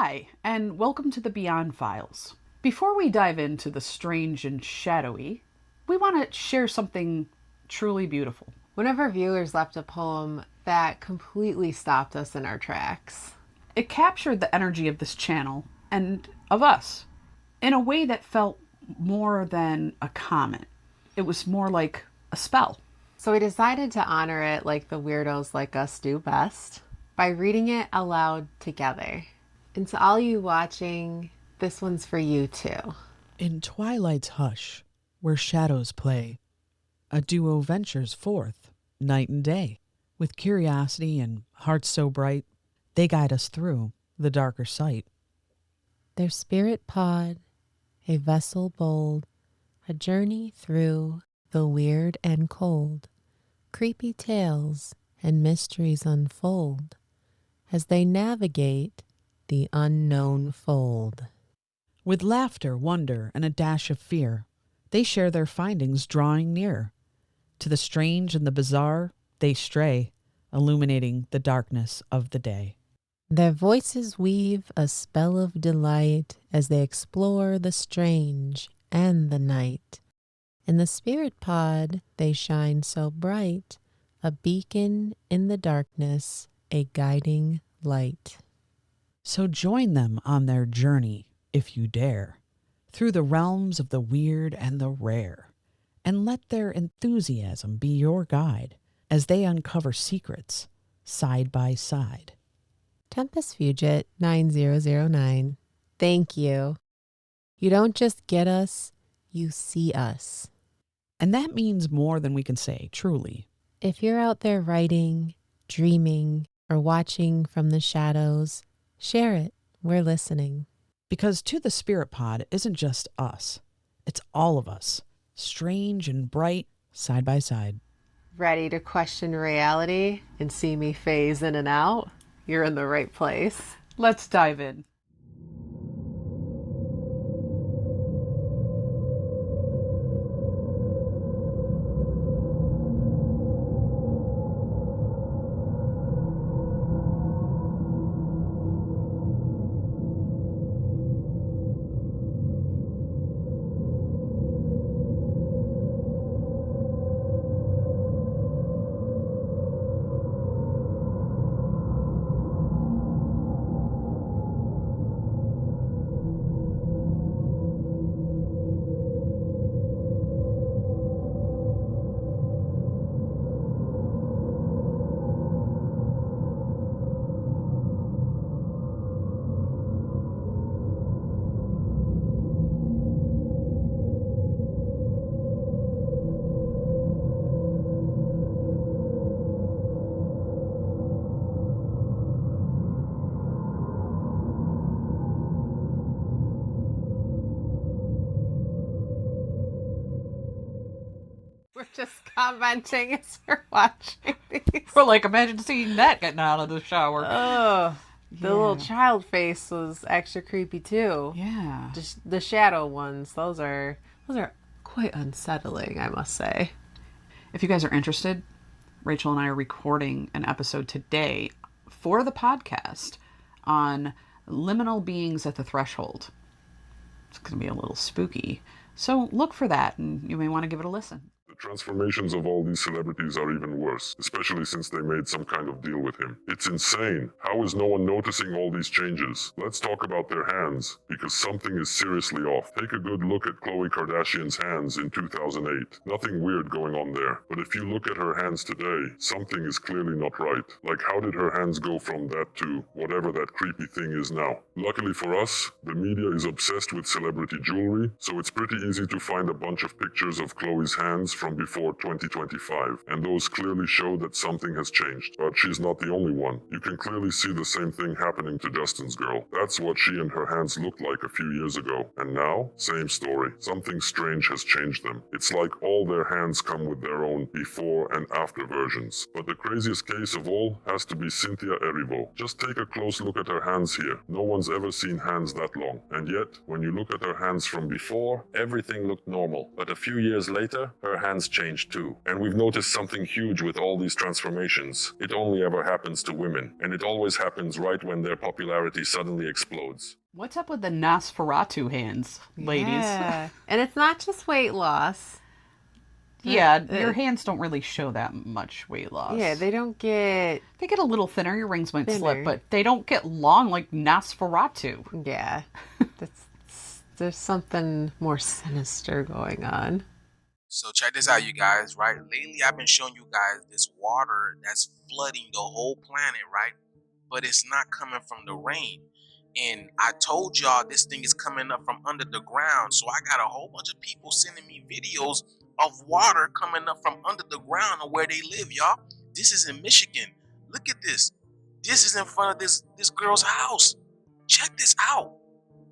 Hi, and welcome to the Beyond Files. Before we dive into the strange and shadowy, we want to share something truly beautiful. One of our viewers left a poem that completely stopped us in our tracks. It captured the energy of this channel and of us in a way that felt more than a comment. It was more like a spell. So we decided to honor it like the weirdos like us do best by reading it aloud together. And to all you watching, this one's for you too. In twilight's hush, where shadows play, a duo ventures forth, night and day. With curiosity and hearts so bright, they guide us through the darker sight. Their spirit pod, a vessel bold, a journey through the weird and cold. Creepy tales and mysteries unfold as they navigate the unknown fold. With laughter, wonder, and a dash of fear, they share their findings drawing near. To the strange and the bizarre, they stray, illuminating the darkness of the day. Their voices weave a spell of delight as they explore the strange and the night. In the spirit pod, they shine so bright, a beacon in the darkness, a guiding light. So join them on their journey, if you dare, through the realms of the weird and the rare, and let their enthusiasm be your guide as they uncover secrets side by side. Tempest Fugit 9009, thank you. You don't just get us, you see us. And that means more than we can say, truly. If you're out there writing, dreaming, or watching from the shadows, share it. We're listening. Because To the Spirit Pod isn't just us. It's all of us, strange and bright, side by side. Ready to question reality and see me phase in and out? You're in the right place. Let's dive in. We're just commenting as we're watching these. We're like, imagine seeing that getting out of the shower. Oh, the little child face was extra creepy too. Yeah. Just the shadow ones, those are quite unsettling, I must say. If you guys are interested, Rachel and I are recording an episode today for the podcast on liminal beings at the threshold. It's going to be a little spooky. So look for that, and you may want to give it a listen. The transformations of all these celebrities are even worse, especially since they made some kind of deal with him. It's insane. How is no one noticing all these changes? Let's talk about their hands, because something is seriously off. Take a good look at Khloe Kardashian's hands in 2008. Nothing weird going on there. But if you look at her hands today, something is clearly not right. Like, how did her hands go from that to whatever that creepy thing is now? Luckily for us, the media is obsessed with celebrity jewelry, so it's pretty easy to find a bunch of pictures of Khloe's hands from before 2025, and those clearly show that something has changed. But she's not the only one. You can clearly see the same thing happening to Justin's girl. That's what she and her hands looked like a few years ago. And now, same story. Something strange has changed them. It's like all their hands come with their own before and after versions. But the craziest case of all has to be Cynthia Erivo. Just take a close look at her hands here. No one's ever seen hands that long. And yet, when you look at her hands from before, everything looked normal. But a few years later, her hands hands change too. And we've noticed something huge with all these transformations. It only ever happens to women, and it always happens right when their popularity suddenly explodes. What's up with the Nosferatu hands, ladies? Yeah. And it's not just weight loss. Yeah, your hands don't really show that much weight loss. Yeah, they don't get... They get a little thinner, your rings might Thinner. slip, but they don't get long like Nosferatu. Yeah. There's something more sinister going on. So check this out, you guys, right? Lately, I've been showing you guys this water that's flooding the whole planet, right? But it's not coming from the rain. And I told y'all this thing is coming up from under the ground. So I got a whole bunch of people sending me videos of water coming up from under the ground of where they live, y'all. This is in Michigan. Look at this. This is in front of this girl's house. Check this out.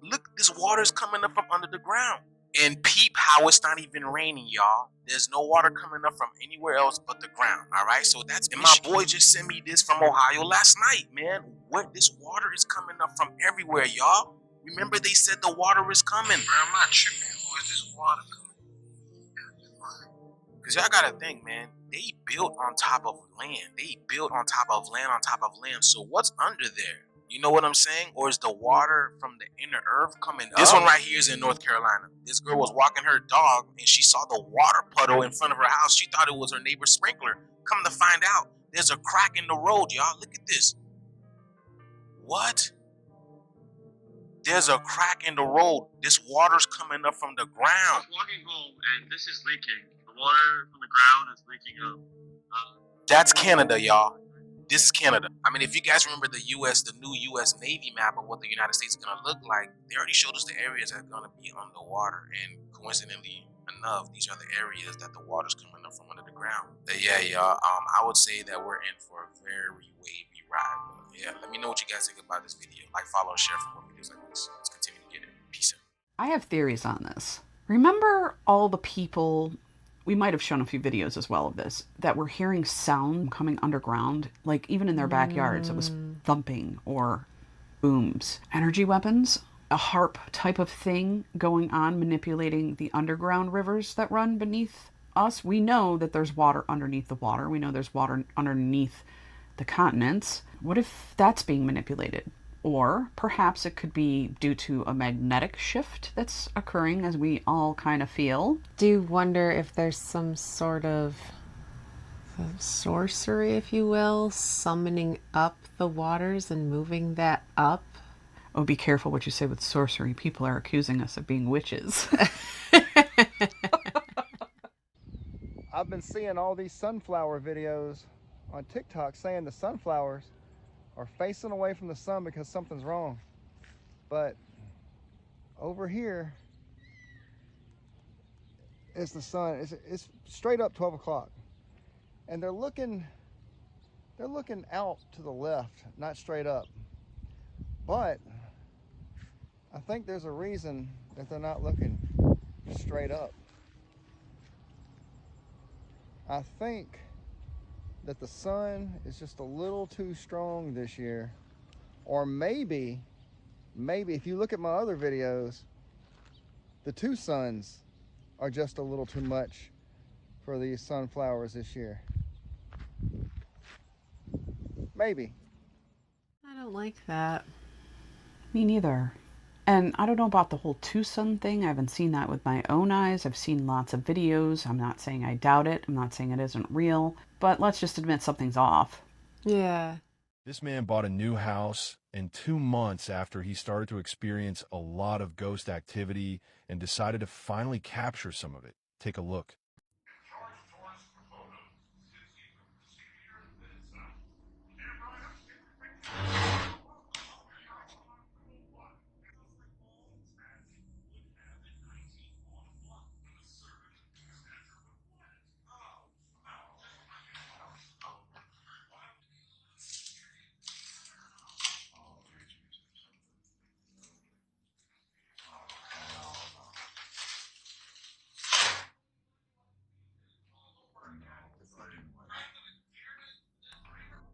Look, this water is coming up from under the ground. And peep how it's not even raining, y'all. There's no water coming up from anywhere else but the ground, all right? So that's, and my boy just sent me this from Ohio last night, man. What, this water is coming up from everywhere, y'all. Remember they said the water is coming. I'm not tripping. Or is this water coming? Because y'all gotta think, man, they built on top of land. They built on top of land on top of land. So what's under there? You know what I'm saying? Or is the water from the inner earth coming up? This one right here is in North Carolina. This girl was walking her dog and she saw the water puddle in front of her house. She thought it was her neighbor's sprinkler. Come to find out, there's a crack in the road, y'all. Look at this. What? There's a crack in the road. This water's coming up from the I ground. was walking home and this is leaking. The water from the ground is leaking up. That's Canada, y'all. This is Canada. I mean, if you guys remember the new U.S. Navy map of what the United States is going to look like, they already showed us the areas that are going to be underwater. And coincidentally enough, these are the areas that the water's coming up from under the ground. But yeah, y'all, I would say that we're in for a very wavy ride. But yeah, let me know what you guys think about this video. Like, follow, share for more videos like this. Let's continue to get it. Peace out. I have theories on this. Remember all the people, we might have shown a few videos as well of this, that were hearing sound coming underground, like even in their backyards, it was thumping or booms. Energy weapons, a harp type of thing going on, manipulating the underground rivers that run beneath us. We know that there's water underneath the water. We know there's water underneath the continents. What if that's being manipulated? Or perhaps it could be due to a magnetic shift that's occurring, as we all kind of feel. Do you wonder if there's some sort of sorcery, if you will, summoning up the waters and moving that up? Oh, be careful what you say with sorcery. People are accusing us of being witches. I've been seeing all these sunflower videos on TikTok saying the sunflowers are facing away from the sun because something's wrong. But over here is the sun. It's straight up 12 o'clock. And they're looking out to the left, not straight up. But I think there's a reason that they're not looking straight up. I think that the sun is just a little too strong this year. Or maybe if you look at my other videos, the two suns are just a little too much for these sunflowers this year. Maybe. I don't like that. Me neither. And I don't know about the whole two-sun thing. I haven't seen that with my own eyes. I've seen lots of videos. I'm not saying I doubt it. I'm not saying it isn't real. But let's just admit something's off. Yeah. This man bought a new house, and 2 months after he started to experience a lot of ghost activity and decided to finally capture some of it. Take a look.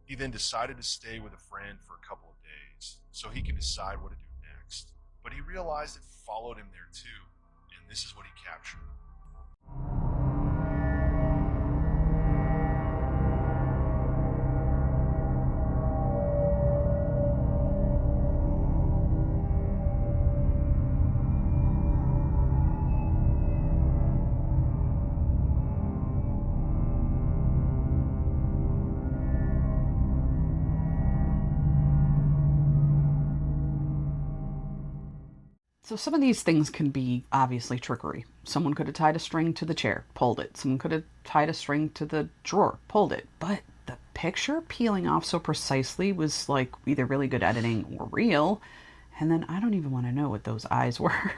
He then decided to stay with a friend for a couple of days so he could decide what to do next. But he realized it followed him there too, and this is what he captured. So some of these things can be obviously trickery. Someone could have tied a string to the chair, pulled it. Someone could have tied a string to the drawer, pulled it. But the picture peeling off so precisely was like either really good editing or real. And then I don't even want to know what those eyes were.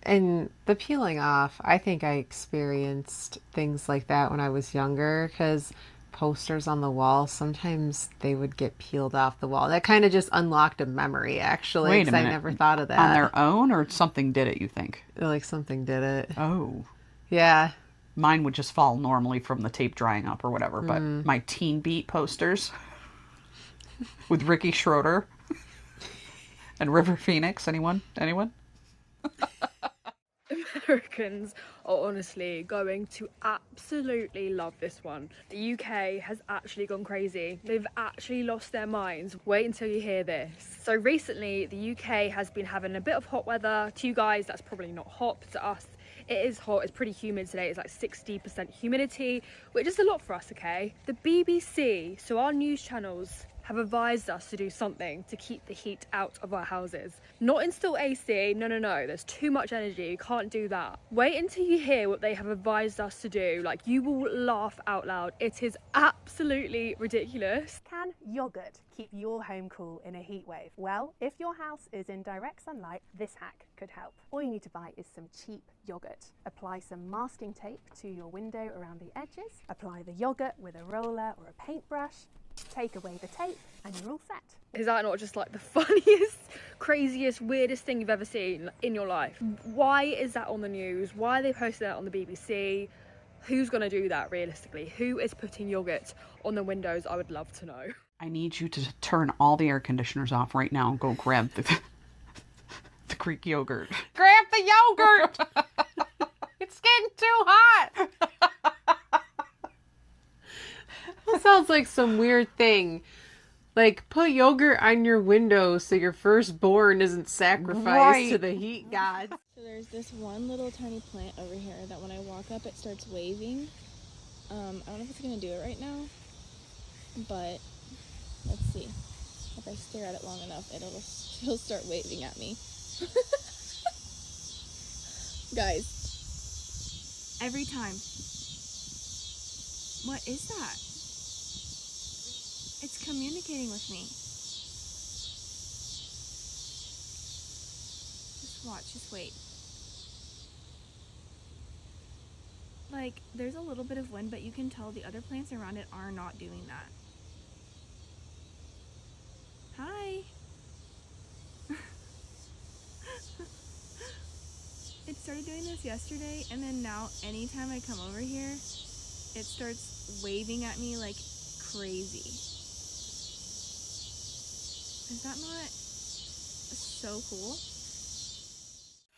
And the peeling off, I think I experienced things like that when I was younger, because posters on the wall, sometimes they would get peeled off the wall. That kind of just unlocked a memory, actually, Wait a because I minute. never thought of that. On their own, or something did it, you think? Like something did it. Oh. Yeah. Mine would just fall normally from the tape drying up or whatever, but my Teen Beat posters with Ricky Schroeder and River Phoenix, anyone? Americans are honestly going to absolutely love this one. The UK has actually gone crazy. They've actually lost their minds. Wait until you hear this. So recently, the UK has been having a bit of hot weather. To you guys, that's probably not hot, but to us, it is hot. It's pretty humid today. It's like 60% humidity, which is a lot for us, okay? The BBC, so our news channels, have advised us to do something to keep the heat out of our houses. Not install AC, no, there's too much energy, you can't do that. Wait until you hear what they have advised us to do, like you will laugh out loud. It is absolutely ridiculous. Can yogurt keep your home cool in a heat wave? Well, if your house is in direct sunlight, this hack could help. All you need to buy is some cheap yogurt. Apply some masking tape to your window around the edges, apply the yogurt with a roller or a paintbrush, take away the tape, and you're all set. Is that not just like the funniest, craziest, weirdest thing you've ever seen in your life? Why is that on the news? Why are they posting that on the BBC? Who's going to do that realistically? Who is putting yogurt on the windows? I would love to know. I need you to turn all the air conditioners off right now and go grab the Greek yogurt. Grab the yogurt! It's getting too hot! That sounds like some weird thing. Like, put yogurt on your window so your firstborn isn't sacrificed to the heat gods. So there's this one little tiny plant over here that when I walk up, it starts waving. I don't know if it's going to do it right now, but let's see. If I stare at it long enough, it'll start waving at me. Guys, every time. What is that? It's communicating with me. Just watch, just wait. Like, there's a little bit of wind, but you can tell the other plants around it are not doing that. Hi. It started doing this yesterday, and then now anytime I come over here, it starts waving at me like crazy. Is that not so cool?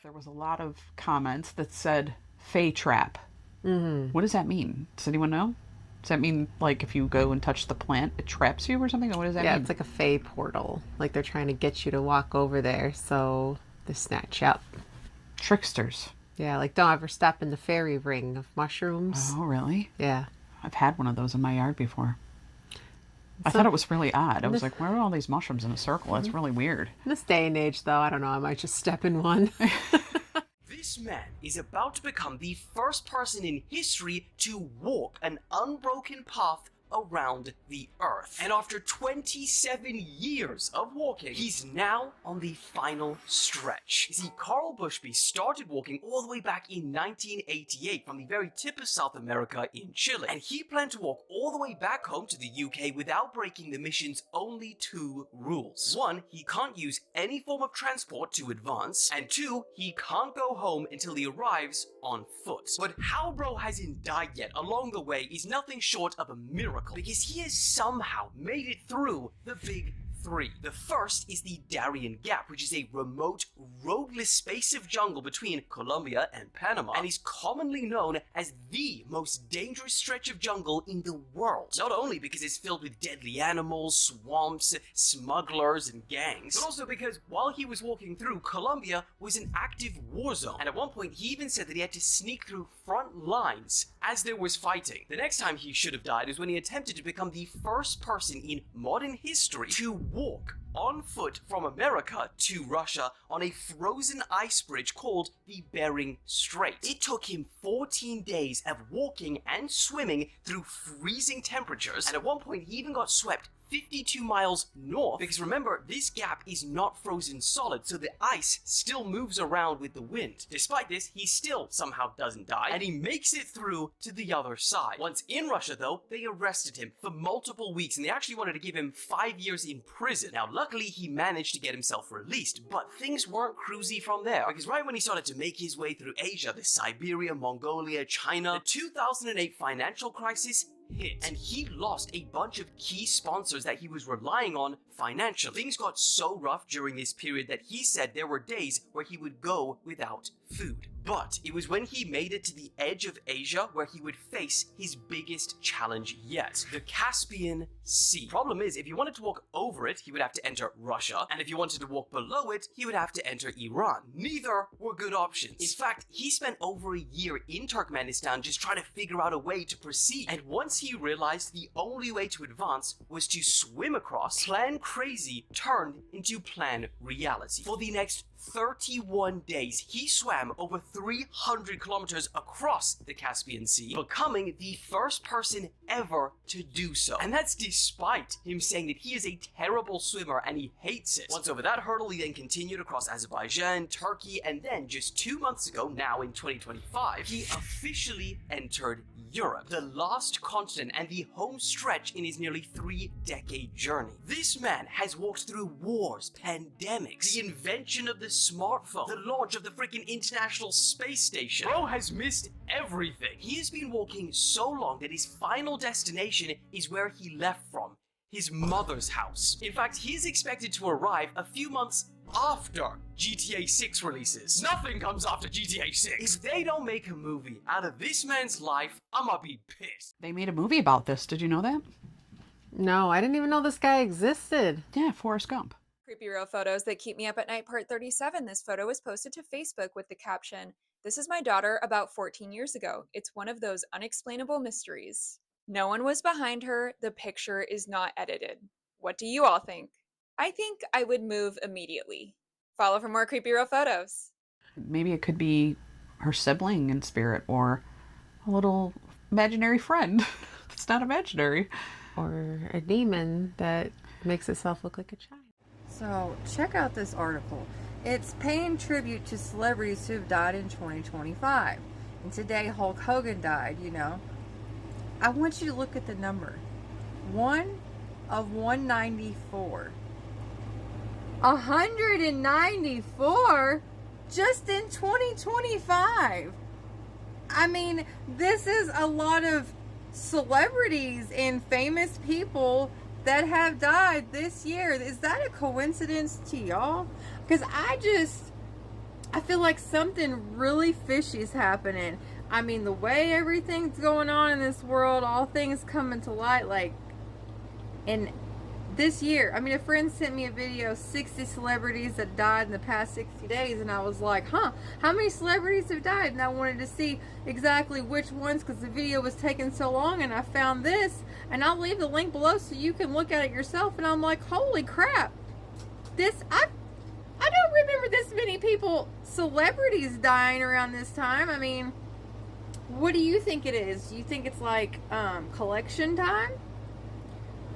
There was a lot of comments that said "Fey trap." What does that mean? Does anyone know? Does that mean like if you go and touch the plant, it traps you or something? Or what does that mean? Yeah, it's like a fey portal. Like they're trying to get you to walk over there, so they snatch you up. Tricksters. Yeah, like don't ever step in the fairy ring of mushrooms. Oh, really? Yeah. I've had one of those in my yard before. I thought it was really odd. I was like, where are all these mushrooms in a circle? That's really weird. In this day and age, though, I don't know. I might just step in one. This man is about to become the first person in history to walk an unbroken path around the Earth. And after 27 years of walking, he's now on the final stretch. You see, Carl Bushby started walking all the way back in 1988 from the very tip of South America in Chile. And he planned to walk all the way back home to the UK without breaking the mission's only two rules. One, he can't use any form of transport to advance. And two, he can't go home until he arrives on foot. But how bro hasn't died yet along the way is nothing short of a miracle, because he has somehow made it through the big three. The first is the Darien Gap, which is a remote, roadless space of jungle between Colombia and Panama, and is commonly known as the most dangerous stretch of jungle in the world. Not only because it's filled with deadly animals, swamps, smugglers, and gangs, but also because while he was walking through, Colombia was an active war zone, and at one point he even said that he had to sneak through front lines as there was fighting. The next time he should have died is when he attempted to become the first person in modern history to walk on foot from America to Russia on a frozen ice bridge called the Bering Strait. It took him 14 days of walking and swimming through freezing temperatures, and at one point he even got swept 52 miles north, because remember, this gap is not frozen solid, so the ice still moves around with the wind. Despite this, he still somehow doesn't die, and he makes it through to the other side. Once in Russia, though, they arrested him for multiple weeks, and they actually wanted to give him 5 years in prison. Now, luckily, he managed to get himself released, but things weren't cruisy from there, because right when he started to make his way through Asia, the Siberia, Mongolia, China, the 2008 financial crisis hit, and he lost a bunch of key sponsors that he was relying on financially. Things got so rough during this period that he said there were days where he would go without food. But it was when he made it to the edge of Asia where he would face his biggest challenge yet, the Caspian Sea. Problem is, if he wanted to walk over it, he would have to enter Russia, and if he wanted to walk below it, he would have to enter Iran. Neither were good options. In fact, he spent over a year in Turkmenistan just trying to figure out a way to proceed, and once he realized the only way to advance was to swim across, Plan Crazy turned into Plan Reality. For the next 31 days, he swam over 300 kilometers across the Caspian Sea, becoming the first person ever to do so. And that's despite him saying that he is a terrible swimmer and he hates it. Once over that hurdle, he then continued across Azerbaijan, Turkey, and then just 2 months ago, now in 2025, he officially entered Europe, the last continent and the home stretch in his nearly 3-decade journey. This man has walked through wars, pandemics, the invention of the smartphone, the launch of the freaking International Space Station. Bro has missed everything. He has been walking so long that his final destination is where he left from, his mother's house. In fact, he is expected to arrive a few months after GTA 6 releases. Nothing comes after GTA 6. If they don't make a movie out of this man's life, I'ma be pissed. They made a movie about this. Did you know that? No, I didn't even know this guy existed. Yeah, Forrest Gump. Creepy real photos that keep me up at night, part 37. This photo was posted to Facebook with the caption, "This is my daughter about 14 years ago. It's one of those unexplainable mysteries." No one was behind her. The picture is not edited. What do you all think? I think I would move immediately. Follow for more creepy real photos. Maybe it could be her sibling in spirit, or a little imaginary friend. It's not imaginary. Or a demon that makes itself look like a child. So check out this article. It's paying tribute to celebrities who have died in 2025. And today Hulk Hogan died, you know. I want you to look at the number. 1 of 194. 194 just in 2025. I mean, this is a lot of celebrities and famous people that have died this year. Is that a coincidence to y'all? Because I feel like something really fishy is happening. I mean, the way everything's going on in this world, all things coming to light, like, and this year, I mean, a friend sent me a video, 60 celebrities that died in the past 60 days, and I was like, how many celebrities have died? And I wanted to see exactly which ones, because the video was taking so long, and I found this, and I'll leave the link below so you can look at it yourself, and I'm like, holy crap, I don't remember this many people, celebrities dying around this time. I mean, what do you think it is? Do you think it's like collection time?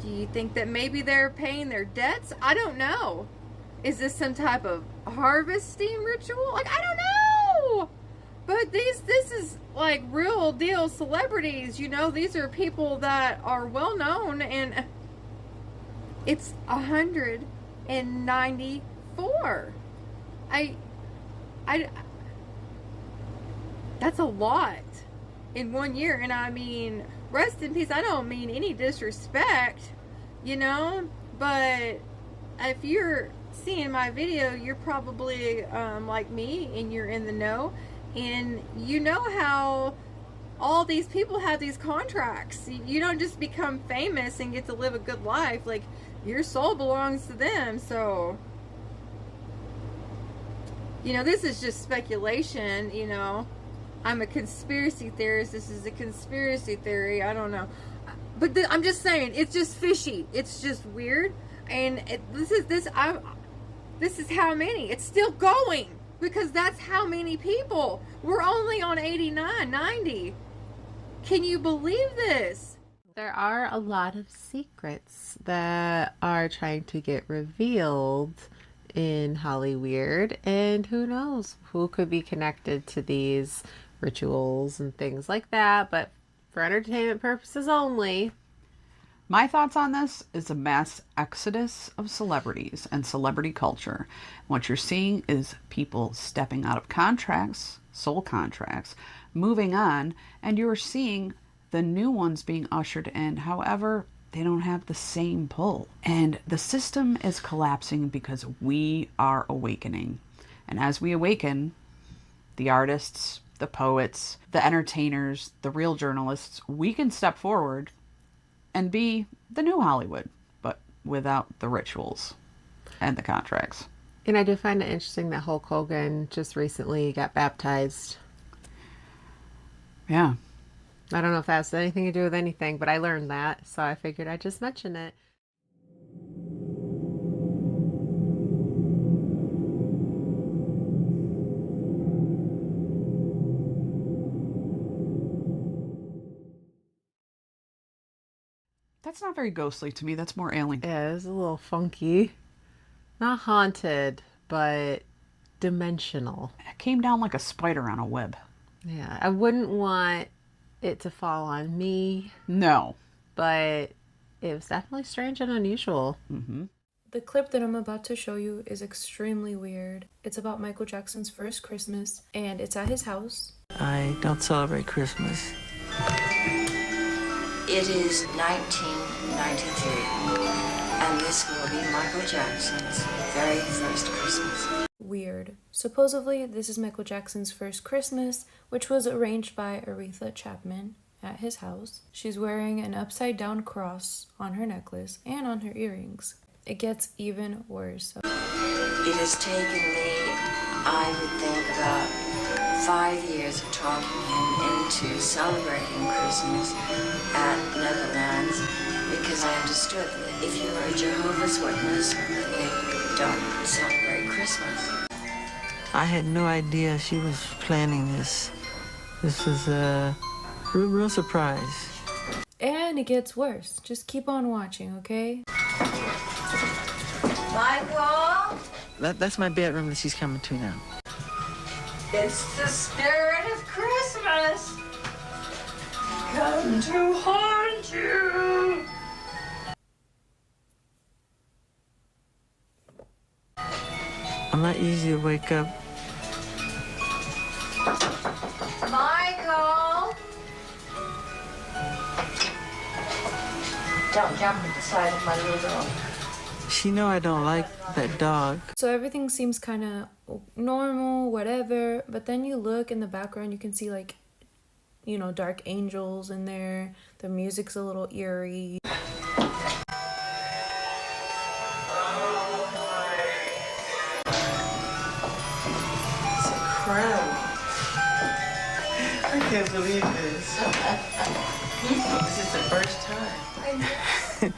Do you think that maybe they're paying their debts? I don't know. Is this some type of harvesting ritual? Like, I don't know. But this is like real deal celebrities, you know. These are people that are well known, and it's 194. That's a lot in 1 year. And I mean, rest in peace. I don't mean any disrespect, you know, but if you're seeing my video, you're probably like me, and you're in the know, and you know how all these people have these contracts. You don't just become famous and get to live a good life. Like, your soul belongs to them. So, you know, this is just speculation, you know. I'm a conspiracy theorist. This is a conspiracy theory. I don't know. But I'm just saying, it's just fishy. It's just weird. And this is how many. It's still going because that's how many people. We're only on 89, 90. Can you believe this? There are a lot of secrets that are trying to get revealed in Hollyweird, and who knows who could be connected to these rituals and things like that, but for entertainment purposes only. My thoughts on this is a mass exodus of celebrities and celebrity culture. What you're seeing is people stepping out of contracts, soul contracts, moving on, and you're seeing the new ones being ushered in. However, they don't have the same pull. And the system is collapsing because we are awakening. And as we awaken, the artists, the poets, the entertainers, the real journalists, we can step forward and be the new Hollywood, but without the rituals and the contracts. And I do find it interesting that Hulk Hogan just recently got baptized. Yeah. I don't know if that has anything to do with anything, but I learned that, so I figured I'd just mention it. That's not very ghostly to me. That's more alien. Yeah, it's a little funky. Not haunted, but dimensional. It came down like a spider on a web. Yeah, I wouldn't want it to fall on me. No. But it was definitely strange and unusual. Mm-hmm. The clip that I'm about to show you is extremely weird. It's about Michael Jackson's first Christmas, and it's at his house. I don't celebrate Christmas. It is 1993, and this will be Michael Jackson's very first Christmas. Weird. Supposedly, this is Michael Jackson's first Christmas, which was arranged by Aretha Chapman at his house. She's wearing an upside-down cross on her necklace and on her earrings. It gets even worse. It has taken me, I would think, about 5 years of talking him into celebrating Christmas at Netherlands because I understood that if you were a Jehovah's Witness, they don't celebrate Christmas. I had no idea she was planning this. This was a real surprise. And it gets worse. Just keep on watching, okay? Michael? That's my bedroom that she's coming to now. It's the spirit of Christmas. Come to haunt you. I'm not easy to wake up. Michael! Don't jump at the side of my little dog. She know I don't like that dog. So everything seems kind of normal, whatever, but then you look in the background, you can see like, you know, dark angels in there. The music's a little eerie. I can't believe this. This is the first time.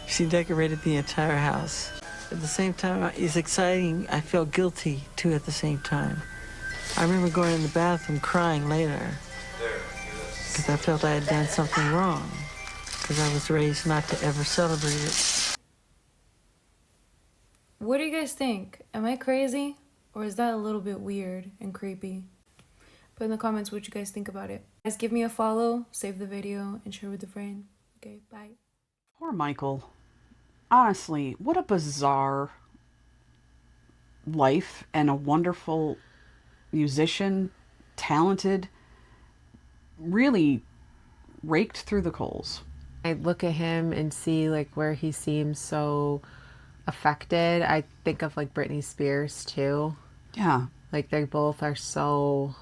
She decorated the entire house. At the same time, it's exciting. I felt guilty, too, at the same time. I remember going in the bathroom crying later because I felt I had done something wrong because I was raised not to ever celebrate it. What do you guys think? Am I crazy? Or is that a little bit weird and creepy? Put in the comments what you guys think about it. Guys, give me a follow, save the video, and share with a friend. Okay, bye. Poor Michael. Honestly, what a bizarre life, and a wonderful musician, talented, really raked through the coals. I look at him and see like where he seems so affected. I think of like Britney Spears too. Yeah. Like they both are so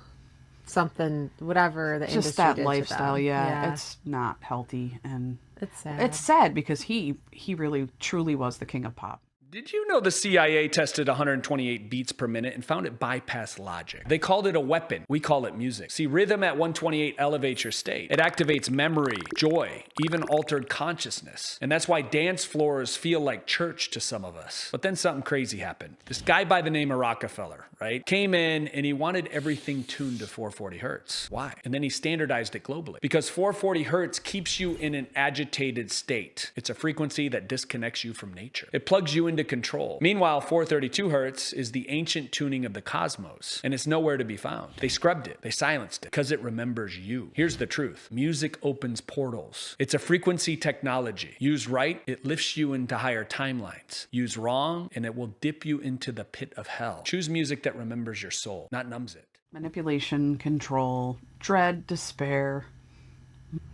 something, whatever the Just industry that did to lifestyle, them. yeah. It's not healthy, and it's sad. It's sad because he really truly was the king of pop. Did you know the CIA tested 128 beats per minute and found it bypassed logic? They called it a weapon. We call it music. See, rhythm at 128 elevates your state. It activates memory, joy, even altered consciousness. And that's why dance floors feel like church to some of us. But then something crazy happened. This guy by the name of Rockefeller, right, came in and he wanted everything tuned to 440 hertz. Why? And then he standardized it globally. Because 440 hertz keeps you in an agitated state. It's a frequency that disconnects you from nature. It plugs you into control. Meanwhile, 432 hertz is the ancient tuning of the cosmos, and it's nowhere to be found. They scrubbed it. They silenced it because it remembers you. Here's the truth. Music opens portals. It's a frequency technology. Used right, it lifts you into higher timelines. Used wrong, and it will dip you into the pit of hell. Choose music that remembers your soul, not numbs it. Manipulation, control, dread, despair.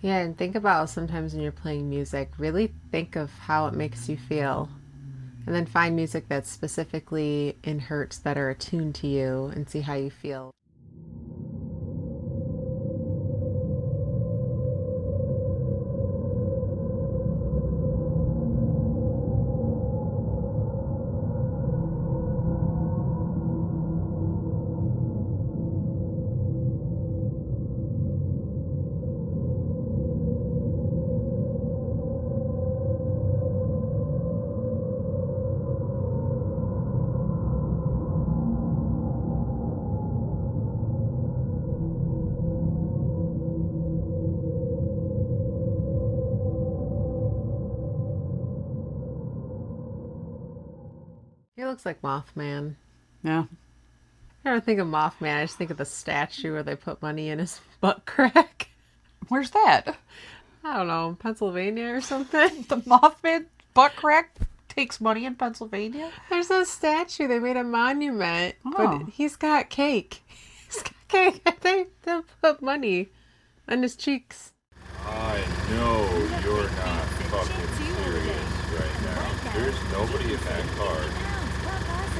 Yeah, and think about sometimes when you're playing music, really think of how it makes you feel. And then find music that's specifically in hertz that are attuned to you and see how you feel. He looks like Mothman. Yeah. I never think of Mothman. I just think of the statue where they put money in his butt crack. Where's that? I don't know, Pennsylvania or something. The Mothman butt crack takes money in Pennsylvania? There's a statue. They made a monument. Oh. But he's got cake. He's got cake. They put money on his cheeks. I know you're not fucking serious right now. There's nobody in that car.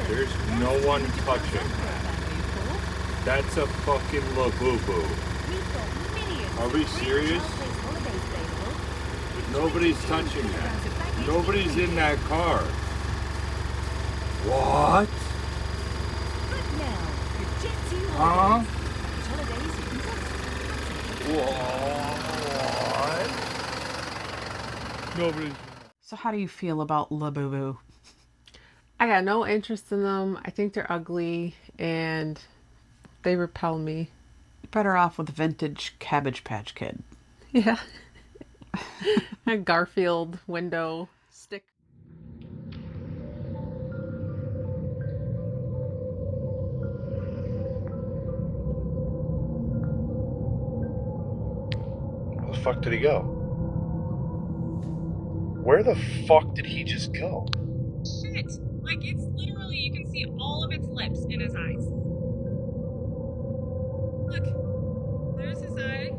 There's no one touching that. That's a fucking Labubu. Are we serious? Nobody's touching that. Nobody's in that car. What? Huh? What? Nobody's. So how do you feel about Labubu? I got no interest in them. I think they're ugly and they repel me. Better off with vintage Cabbage Patch Kid. Yeah. A Garfield window stick. Where the fuck did he go? Where the fuck did he just go? Shit! Like, it's literally, you can see all of its lips in his eyes. Look, there's his eye,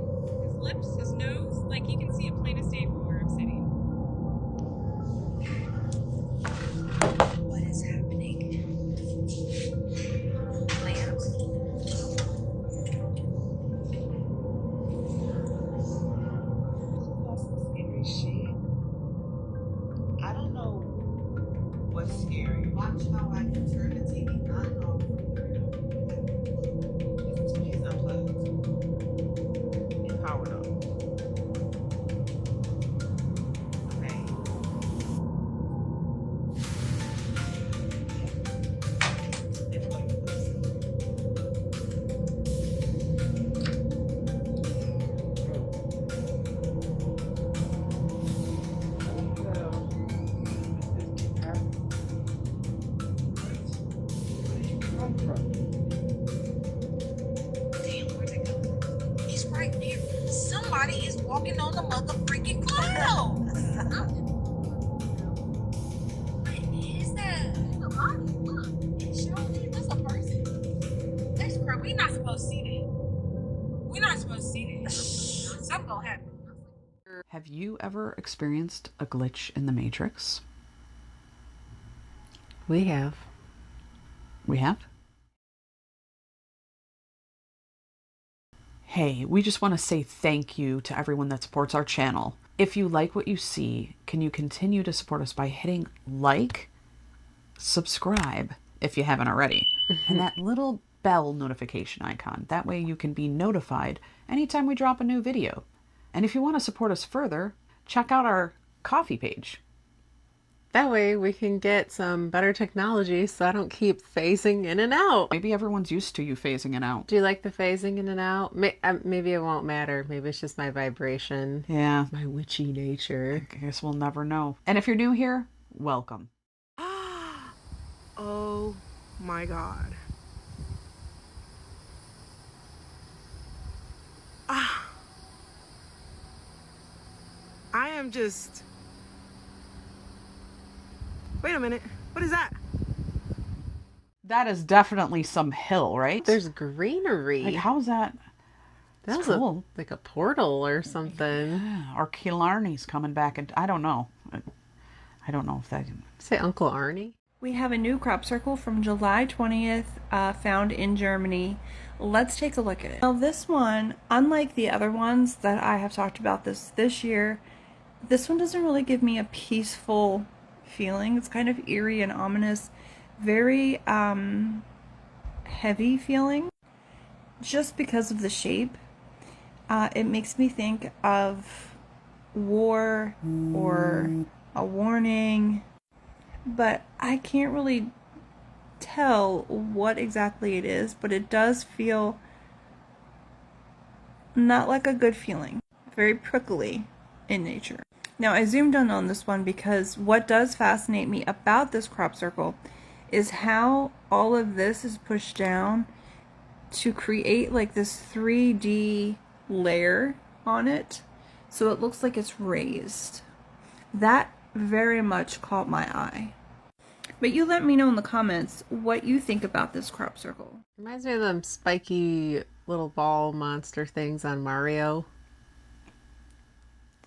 his lips, his nose. Like, you can see it plain as day from where I'm sitting. What is happening? Lamps. That's some scary shit. I don't know what's scary. Watch how I can turn the TV on and off from there. It's unplugged. It's powered up. Okay. Damn, where'd it go? He's right there. Somebody is walking on the mother freaking cloud. What is that? It's a body. Look, it shows that's a person. That's crazy. We're not supposed to see that. We're not supposed to see that. Something gonna happen. Have you ever experienced a glitch in the Matrix? We have. We have? Hey, we just want to say thank you to everyone that supports our channel. If you like what you see, can you continue to support us by hitting like subscribe if you haven't already. And that little bell notification icon. That way you can be notified anytime we drop a new video. And if you want to support us further, check out our Ko-fi page. That way we can get some better technology so I don't keep phasing in and out. Maybe everyone's used to you phasing in and out. Do you like the phasing in and out? Maybe it won't matter. Maybe it's just my vibration. Yeah. My witchy nature. I guess we'll never know. And if you're new here, welcome. Oh my God. I am just... Wait a minute. What is that? That is definitely some hill, right? There's greenery. Like, how's that? That's cool. like a portal or something. Yeah, or Killarney's coming back, and I don't know. I don't know if that... Say Uncle Arnie? We have a new crop circle from July 20th, found in Germany. Let's take a look at it. Now this one, unlike the other ones that I have talked about this year, this one doesn't really give me a peaceful feeling. It's kind of eerie and ominous, very heavy feeling, just because of the shape. It makes me think of war or a warning, but I can't really tell what exactly it is, but it does feel not like a good feeling, very prickly in nature. Now I zoomed in on this one because what does fascinate me about this crop circle is how all of this is pushed down to create like this 3D layer on it, so it looks like it's raised. That very much caught my eye. But you let me know in the comments what you think about this crop circle. Reminds me of them spiky little ball monster things on Mario.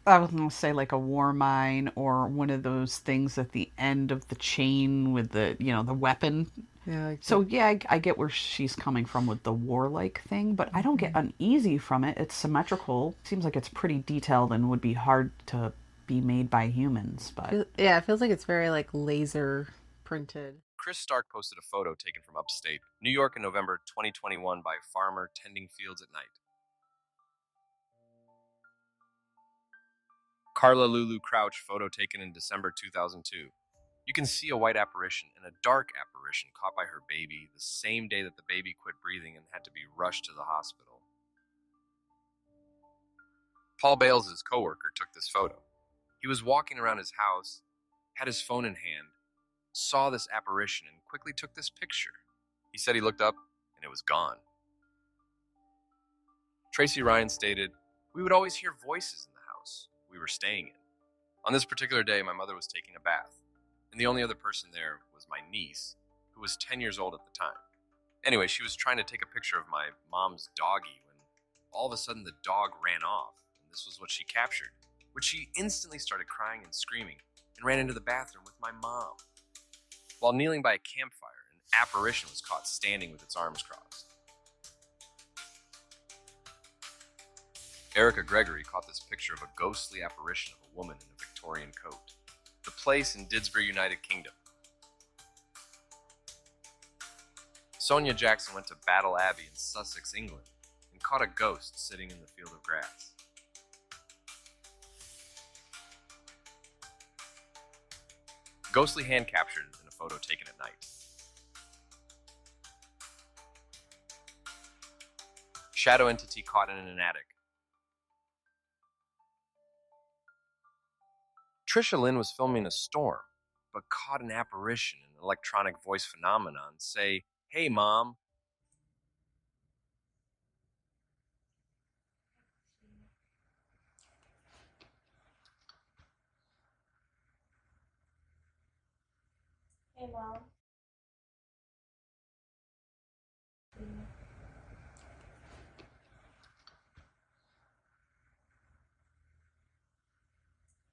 I was going to say like a war mine or one of those things at the end of the chain with the, the weapon. Yeah. So yeah, I get where she's coming from with the warlike thing, but I don't get uneasy from it. It's symmetrical. Seems like it's pretty detailed and would be hard to be made by humans. But yeah, it feels like it's very like laser printed. Chris Stark posted a photo taken from upstate New York in November 2021 by a farmer tending fields at night. Carla Lulu Crouch photo taken in December 2002. You can see a white apparition and a dark apparition caught by her baby the same day that the baby quit breathing and had to be rushed to the hospital. Paul Bales' coworker took this photo. He was walking around his house, had his phone in hand, saw this apparition and quickly took this picture. He said he looked up and it was gone. Tracy Ryan stated, "We would always hear voices in the house we were staying in. On this particular day, my mother was taking a bath, and the only other person there was my niece, who was 10 years old at the time. Anyway, she was trying to take a picture of my mom's doggie when all of a sudden the dog ran off, and this was what she captured, which she instantly started crying and screaming and ran into the bathroom with my mom. While kneeling by a campfire, an apparition was caught standing with its arms crossed." Erica Gregory caught this picture of a ghostly apparition of a woman in a Victorian coat. The place in Didsbury, United Kingdom. Sonia Jackson went to Battle Abbey in Sussex, England, and caught a ghost sitting in the field of grass. Ghostly hand captured in a photo taken at night. Shadow entity caught in an attic. Trisha Lynn was filming a storm, but caught an apparition, an electronic voice phenomenon, say, "Hey, Mom." Hey, Mom.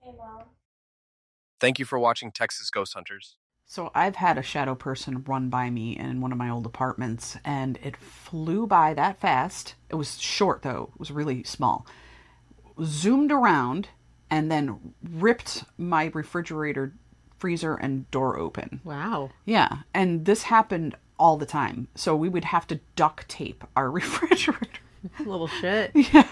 Hey, Mom. Thank you for watching Texas Ghost Hunters. So I've had a shadow person run by me in one of my old apartments, and it flew by that fast. It was short, though. It was really small. Zoomed around and then ripped my refrigerator freezer and door open. Wow. Yeah. And this happened all the time. So we would have to duct tape our refrigerator. Little shit. Yeah.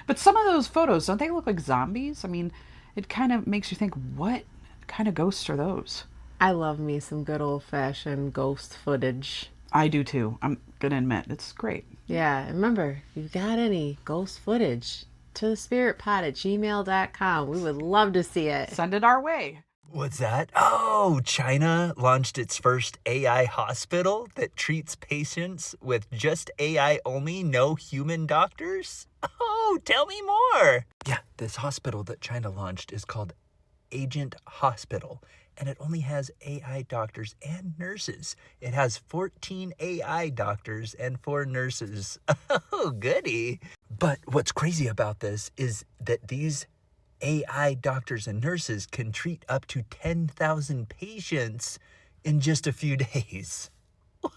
But some of those photos, don't they look like zombies? I mean, it kind of makes you think, what kind of ghosts are those? I love me some good old-fashioned ghost footage. I do too. I'm going to admit, it's great. Yeah, and remember, if you've got any ghost footage, to the spiritpod@gmail.com. We would love to see it. Send it our way. What's that? Oh, China launched its first AI hospital that treats patients with just AI only, no human doctors? Oh, tell me more. Yeah, this hospital that China launched is called Agent Hospital, and it only has AI doctors and nurses. It has 14 AI doctors and 4 nurses. Oh, goody. But what's crazy about this is that these AI doctors and nurses can treat up to 10,000 patients in just a few days. What?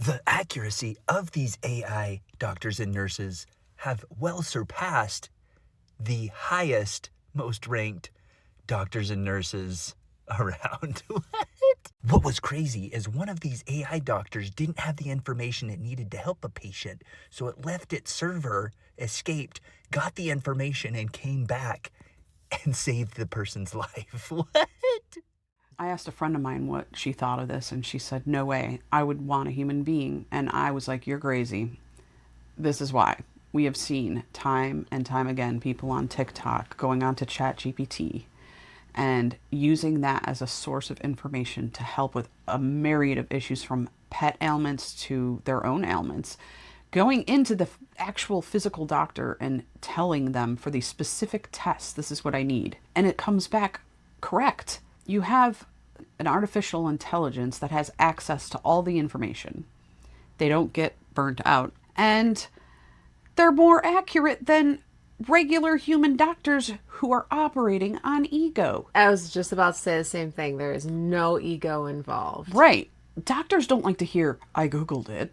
The accuracy of these AI doctors and nurses have well surpassed the highest, most ranked doctors and nurses around. What was crazy is one of these AI doctors didn't have the information it needed to help a patient, so it left its server, escaped, got the information, and came back and saved the person's life. What? I asked a friend of mine what she thought of this, and she said, no way, I would want a human being. And I was like, you're crazy. This is why. We have seen time and time again people on TikTok going on to ChatGPT and using that as a source of information to help with a myriad of issues, from pet ailments to their own ailments, going into the actual physical doctor and telling them for these specific tests, this is what I need. And it comes back correct. You have an artificial intelligence that has access to all the information. They don't get burnt out. And they're more accurate than regular human doctors who are operating on ego. I was just about to say the same thing. There is no ego involved. Right. Doctors don't like to hear, I Googled it.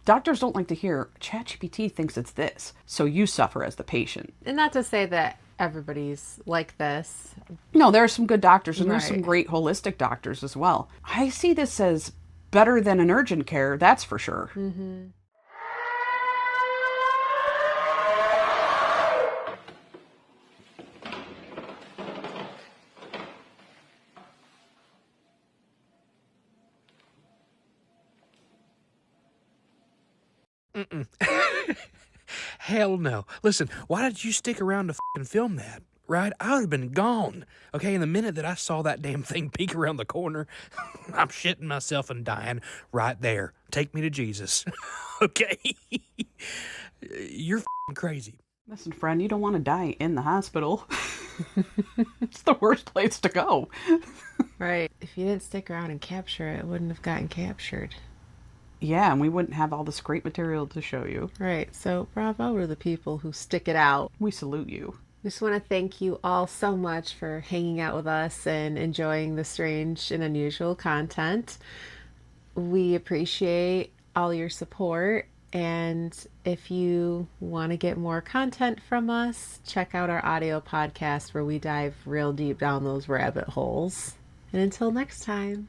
Doctors don't like to hear, ChatGPT thinks it's this, so you suffer as the patient. And not to say that everybody's like this. No, there are some good doctors, and there's Right. some great holistic doctors as well. I see this as better than an urgent care, that's for sure. Mm-hmm. Mm-mm. Hell no. Listen, why did you stick around to fucking film that? Right? I would have been gone. Okay, and the minute that I saw that damn thing peek around the corner, I'm shitting myself and dying right there. Take me to Jesus. Okay? You're fucking crazy. Listen, friend, you don't want to die in the hospital. It's the worst place to go. Right. If you didn't stick around and capture it, it wouldn't have gotten captured. Yeah, and we wouldn't have all this great material to show you. Right. So bravo to the people who stick it out. We salute you. Just want to thank you all so much for hanging out with us and enjoying the strange and unusual content. We appreciate all your support. And if you want to get more content from us, check out our audio podcast where we dive real deep down those rabbit holes. And until next time.